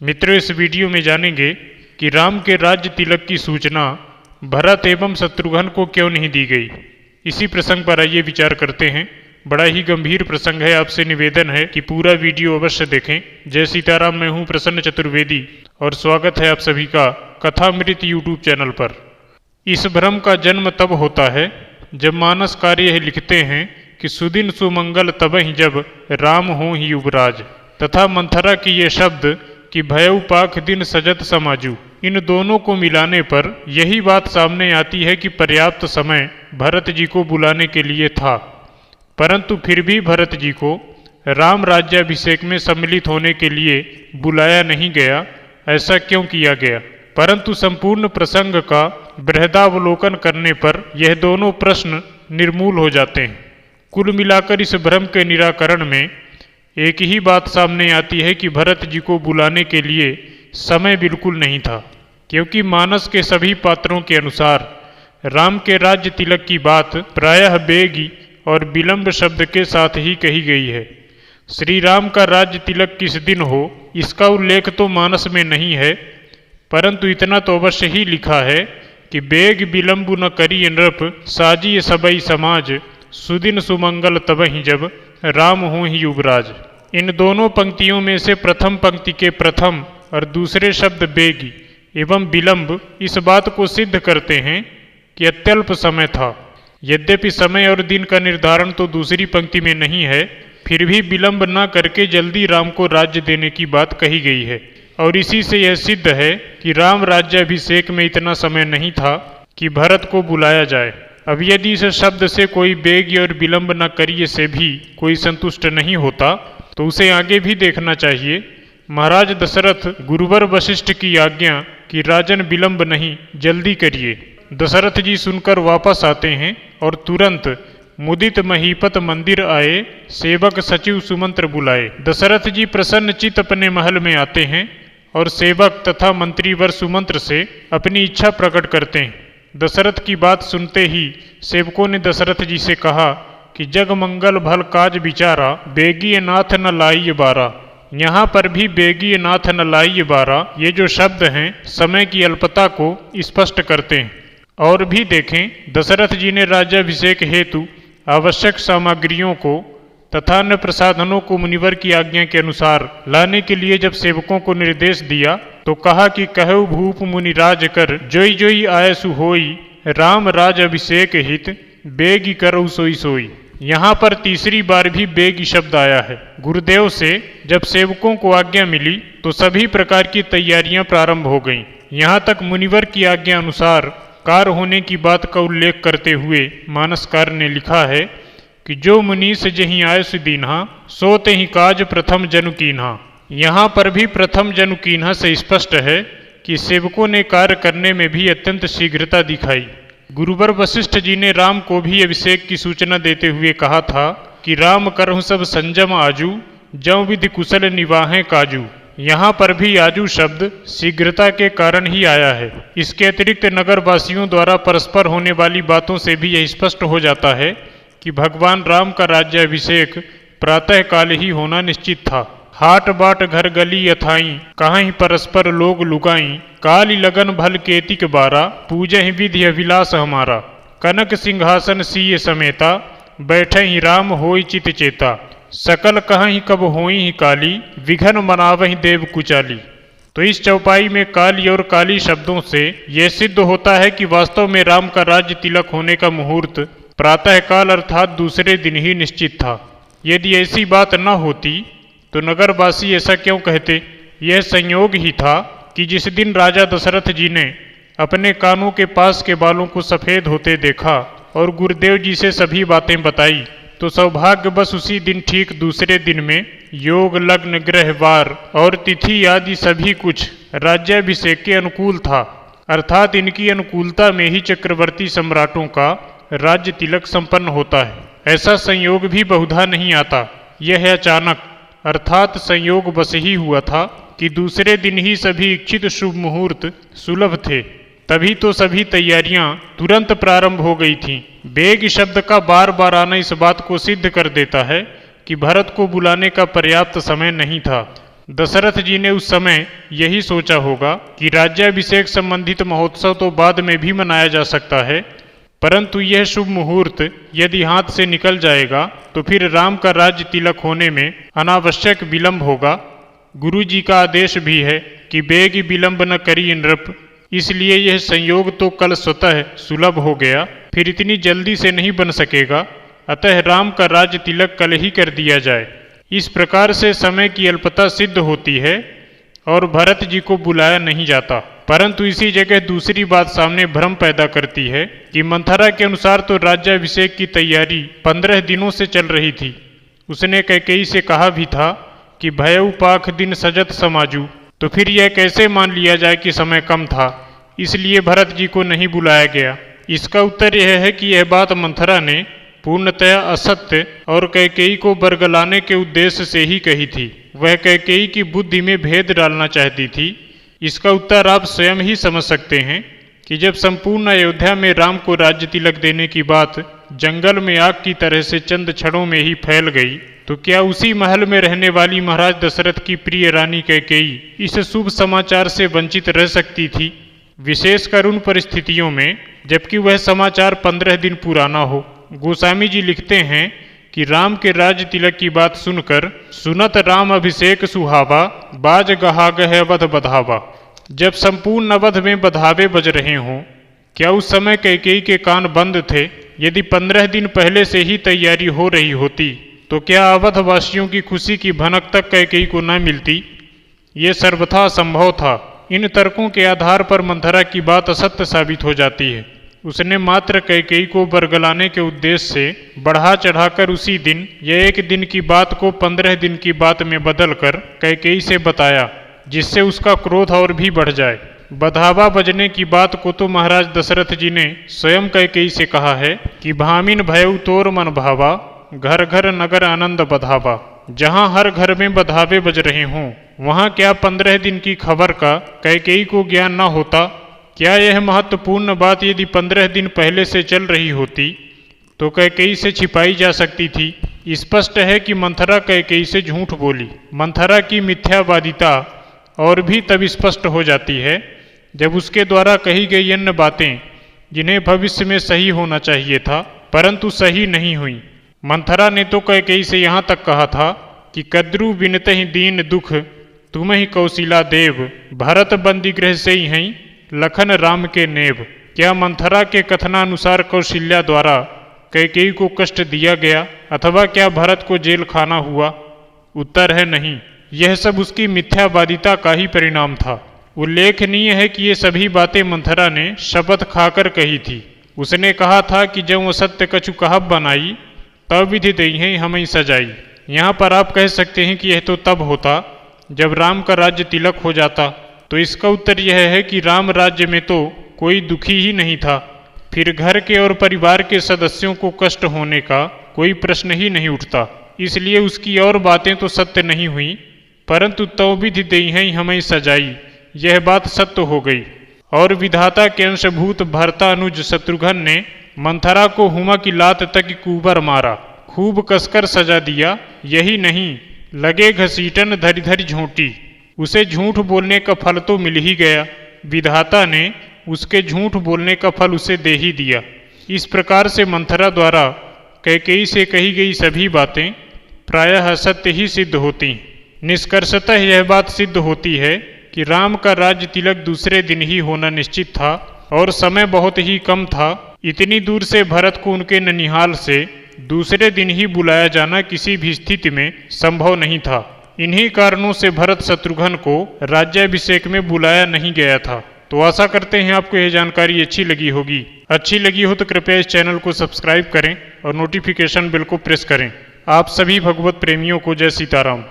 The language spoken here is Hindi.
मित्रों, इस वीडियो में जानेंगे कि राम के राज्य तिलक की सूचना भरत एवं शत्रुघ्न को क्यों नहीं दी गई। इसी प्रसंग पर आइए विचार करते हैं। बड़ा ही गंभीर प्रसंग है। आपसे निवेदन है कि पूरा वीडियो अवश्य देखें। जय सीताराम। मैं हूं प्रसन्न चतुर्वेदी और स्वागत है आप सभी का कथामृत यूट्यूब चैनल पर। इस भ्रम का जन्म तब होता है जब मानसकार यह लिखते हैं कि सुदिन सुमंगल तबहि जब राम हो ही युवराज, तथा मंथरा की ये शब्द कि भयउ पाख दिन सजत समाजू। इन दोनों को मिलाने पर यही बात सामने आती है कि पर्याप्त समय भरत जी को बुलाने के लिए था, परंतु फिर भी भरत जी को राम राज्याभिषेक में सम्मिलित होने के लिए बुलाया नहीं गया। ऐसा क्यों किया गया? परंतु संपूर्ण प्रसंग का बृहदावलोकन करने पर यह दोनों प्रश्न निर्मूल हो जाते हैं। कुल मिलाकर इस भ्रम के निराकरण में एक ही बात सामने आती है कि भरत जी को बुलाने के लिए समय बिल्कुल नहीं था, क्योंकि मानस के सभी पात्रों के अनुसार राम के राज्य तिलक की बात प्रायः बेगी और विलंब शब्द के साथ ही कही गई है। श्री राम का राज्य तिलक किस दिन हो, इसका उल्लेख तो मानस में नहीं है, परंतु इतना तो अवश्य ही लिखा है कि बेग विलंब न करी नृप साजिए सबई समाज, सुदिन सुमंगल तबहि जब राम हो ही युवराज। इन दोनों पंक्तियों में से प्रथम पंक्ति के प्रथम और दूसरे शब्द बेगी एवं विलंब इस बात को सिद्ध करते हैं कि अत्यल्प समय था। यद्यपि समय और दिन का निर्धारण तो दूसरी पंक्ति में नहीं है, फिर भी विलंब न करके जल्दी राम को राज्य देने की बात कही गई है। और इसी से यह सिद्ध है कि राम राज्याभिषेक में इतना समय नहीं था कि भरत को बुलाया जाए। अब यदि इस शब्द से कोई बेग और विलंब न करिए से भी कोई संतुष्ट नहीं होता, तो उसे आगे भी देखना चाहिए। महाराज दशरथ गुरुवर वशिष्ठ की आज्ञा कि राजन विलंब नहीं, जल्दी करिए। दशरथ जी सुनकर वापस आते हैं और तुरंत मुदित महीपत मंदिर आए, सेवक सचिव सुमंत्र बुलाए। दशरथ जी प्रसन्न चित अपने महल में आते हैं और सेवक तथा मंत्रीवर सुमंत्र से अपनी इच्छा प्रकट करते हैं। दशरथ की बात सुनते ही सेवकों ने दशरथ जी से कहा कि जग मंगल भल काज विचारा, बेगी नाथ न लाइय बारा। यहाँ पर भी बेगी नाथ न लाइय बारा ये जो शब्द हैं समय की अल्पता को स्पष्ट करते हैं। और भी देखें, दशरथ जी ने राज्याभिषेक हेतु आवश्यक सामग्रियों को तथा अन्य प्रसाधनों को मुनिवर की आज्ञा के अनुसार लाने के लिए जब सेवकों को निर्देश दिया तो कहा कि कहु भूप मुनिराज कर, जोई जोई आयसु होई, राम राज अभिषेक हित बेगी करऊ सोई सोई। यहाँ पर तीसरी बार भी बेगी शब्द आया है। गुरुदेव से जब सेवकों को आज्ञा मिली तो सभी प्रकार की तैयारियां प्रारंभ हो गईं। यहाँ तक मुनिवर की आज्ञा अनुसार कार्य होने की बात का उल्लेख करते हुए मानसकार ने लिखा है कि जो मुनीस जहीं आयसु दीन्हा, सोते ही काज प्रथम जनु कीन्हा। यहाँ पर भी प्रथम जनु कीन्हा से स्पष्ट है कि सेवकों ने कार्य करने में भी अत्यंत शीघ्रता दिखाई। गुरुवर वशिष्ठ जी ने राम को भी अभिषेक की सूचना देते हुए कहा था कि राम करहु सब संजम आजू, जौ विधि कुशल निवाहें काजू। यहाँ पर भी आजू शब्द शीघ्रता के कारण ही आया है। इसके अतिरिक्त नगर वासियों द्वारा परस्पर होने वाली बातों से भी यह स्पष्ट हो जाता है कि भगवान राम का राज्याभिषेक प्रातः काल ही होना निश्चित था। हाट बाट घर गली यथाई, कहीं परस्पर लोग लुगाई, काली लगन भल केतिक बारा, पूजहि विधि अभिलाष हमारा। कनक सिंहासन सीय समेता, बैठे ही राम होई चित चेता, सकल कहीं कब होई ही काली, विघन मनावहि देव कुचाली। तो इस चौपाई में काली और काली शब्दों से यह सिद्ध होता है कि वास्तव में राम का राज्य तिलक होने का मुहूर्त प्रातःकाल अर्थात दूसरे दिन ही निश्चित था। यदि ऐसी बात न होती तो नगरवासी ऐसा क्यों कहते? यह संयोग ही था कि जिस दिन राजा दशरथ जी ने अपने कानों के पास के बालों को सफ़ेद होते देखा और गुरुदेव जी से सभी बातें बताई, तो सौभाग्यवश उसी दिन ठीक दूसरे दिन में योग लग्न ग्रहवार और तिथि आदि सभी कुछ राज्याभिषेक के अनुकूल था। अर्थात इनकी अनुकूलता में ही चक्रवर्ती सम्राटों का राज्य तिलक संपन्न होता है। ऐसा संयोग भी बहुधा नहीं आता। यह अचानक अर्थात संयोग बस ही हुआ था कि दूसरे दिन ही सभी इच्छित शुभ मुहूर्त सुलभ थे। तभी तो सभी तैयारियां तुरंत प्रारंभ हो गई थीं। बेग शब्द का बार बार आना इस बात को सिद्ध कर देता है कि भरत को बुलाने का पर्याप्त समय नहीं था। दशरथ जी ने उस समय यही सोचा होगा कि राज्याभिषेक संबंधित महोत्सव तो बाद में भी मनाया जा सकता है, परंतु यह शुभ मुहूर्त यदि हाथ से निकल जाएगा तो फिर राम का राज्य तिलक होने में अनावश्यक विलंब होगा। गुरु जी का आदेश भी है कि बेग विलंब न करी नृप, इसलिए यह संयोग तो कल स्वतः सुलभ हो गया, फिर इतनी जल्दी से नहीं बन सकेगा, अतः राम का राज्य तिलक कल ही कर दिया जाए। इस प्रकार से समय की अल्पता सिद्ध होती है और भरत जी को बुलाया नहीं जाता। परंतु इसी जगह दूसरी बात सामने भ्रम पैदा करती है कि मंथरा के अनुसार तो राज्याभिषेक की तैयारी 15 दिनों से चल रही थी। उसने कैकेयी से कहा भी था कि भयउ पाख दिन सजत समाजू, तो फिर यह कैसे मान लिया जाए कि समय कम था, इसलिए भरत जी को नहीं बुलाया गया। इसका उत्तर यह है कि यह बात मंथरा ने पूर्णतया असत्य और कैकेयी को बरगलाने के उद्देश्य से ही कही थी। वह कैकेयी की बुद्धि में भेद डालना चाहती थी। इसका उत्तर आप स्वयं ही समझ सकते हैं कि जब संपूर्ण अयोध्या में राम को राज्य तिलक देने की बात जंगल में आग की तरह से चंद क्षणों में ही फैल गई, तो क्या उसी महल में रहने वाली महाराज दशरथ की प्रिय रानी कैकेयी इस शुभ समाचार से वंचित रह सकती थी, विशेषकर उन परिस्थितियों में जबकि वह समाचार 15 दिन पुराना हो। गोस्वामी जी लिखते हैं कि राम के राज्य तिलक की बात सुनकर सुनत राम अभिषेक सुहावा, बाज गहा गह अवध बधावा। जब संपूर्ण अवध में बधावे बज रहे हों, क्या उस समय कैकेयी के कान बंद थे? यदि 15 दिन पहले से ही तैयारी हो रही होती तो क्या अवध वासियों की खुशी की भनक तक कैकेयी को न मिलती? ये सर्वथा असंभव था। इन तर्कों के आधार पर मंथरा की बात असत्य साबित हो जाती है। उसने मात्र कैकेयी को बरगलाने के उद्देश्य से बढ़ा चढ़ाकर उसी दिन या एक दिन की बात को 15 दिन की बात में बदलकर कैकेयी से बताया, जिससे उसका क्रोध और भी बढ़ जाए। बधावा बजने की बात को तो महाराज दशरथ जी ने स्वयं कैकेयी से कहा है कि भामिन भयउ तोर मन भावा, घर घर नगर आनंद बधावा। जहाँ हर घर में बधावे बज रहे हों, वहाँ क्या 15 दिन की खबर का कैकेयी को ज्ञान न होता? क्या यह महत्वपूर्ण बात यदि 15 दिन पहले से चल रही होती तो कैकेयी से छिपाई जा सकती थी? स्पष्ट है कि मंथरा कैकेयी से झूठ बोली। मंथरा की मिथ्यावादिता और भी तब स्पष्ट हो जाती है जब उसके द्वारा कही गई अन्य बातें, जिन्हें भविष्य में सही होना चाहिए था परंतु सही नहीं हुई। मंथरा ने तो कैकेयी से यहाँ तक कहा था कि कद्रु बिनतहि दीन दुख तुम ही कौशिला देव, भरत बंदी गृह से ही हैं लखन राम के नेव। क्या मंथरा के कथनानुसार कौशल्या द्वारा कैकेयी को कष्ट दिया गया अथवा क्या भरत को जेल खाना हुआ? उत्तर है नहीं। यह सब उसकी मिथ्यावादिता का ही परिणाम था। उल्लेखनीय है कि ये सभी बातें मंथरा ने शपथ खाकर कही थी। उसने कहा था कि जब असत्य कछु कहब बनाई, तब विधि दई है हमें सजाई। यहाँ पर आप कह सकते हैं कि यह तो तब होता जब राम का राज्य तिलक हो जाता, तो इसका उत्तर यह है कि राम राज्य में तो कोई दुखी ही नहीं था, फिर घर के और परिवार के सदस्यों को कष्ट होने का कोई प्रश्न ही नहीं उठता। इसलिए उसकी और बातें तो सत्य नहीं हुई, परंतु तो विधि दई है हमें सजाई, यह बात सत्य हो गई। और विधाता के अंशभूत भरतानुज शत्रुघ्न ने मंथरा को हुमा की लात तक कुबर मारा, खूब कसकर सजा दिया। यही नहीं, लगे घसीटन धरी धरी झोंटी। उसे झूठ बोलने का फल तो मिल ही गया, विधाता ने उसके झूठ बोलने का फल उसे दे ही दिया। इस प्रकार से मंथरा द्वारा कैकेयी से कही गई सभी बातें प्रायः सत्य ही सिद्ध होती। निष्कर्षतः यह बात सिद्ध होती है कि राम का राज्य तिलक दूसरे दिन ही होना निश्चित था और समय बहुत ही कम था। इतनी दूर से भरत को उनके ननिहाल से दूसरे दिन ही बुलाया जाना किसी भी स्थिति में संभव नहीं था। इन्हीं कारणों से भरत शत्रुघ्न को राज्याभिषेक में बुलाया नहीं गया था। तो आशा करते हैं आपको यह जानकारी अच्छी लगी होगी। अच्छी लगी हो तो कृपया इस चैनल को सब्सक्राइब करें और नोटिफिकेशन बेल को प्रेस करें। आप सभी भगवत प्रेमियों को जय सीताराम।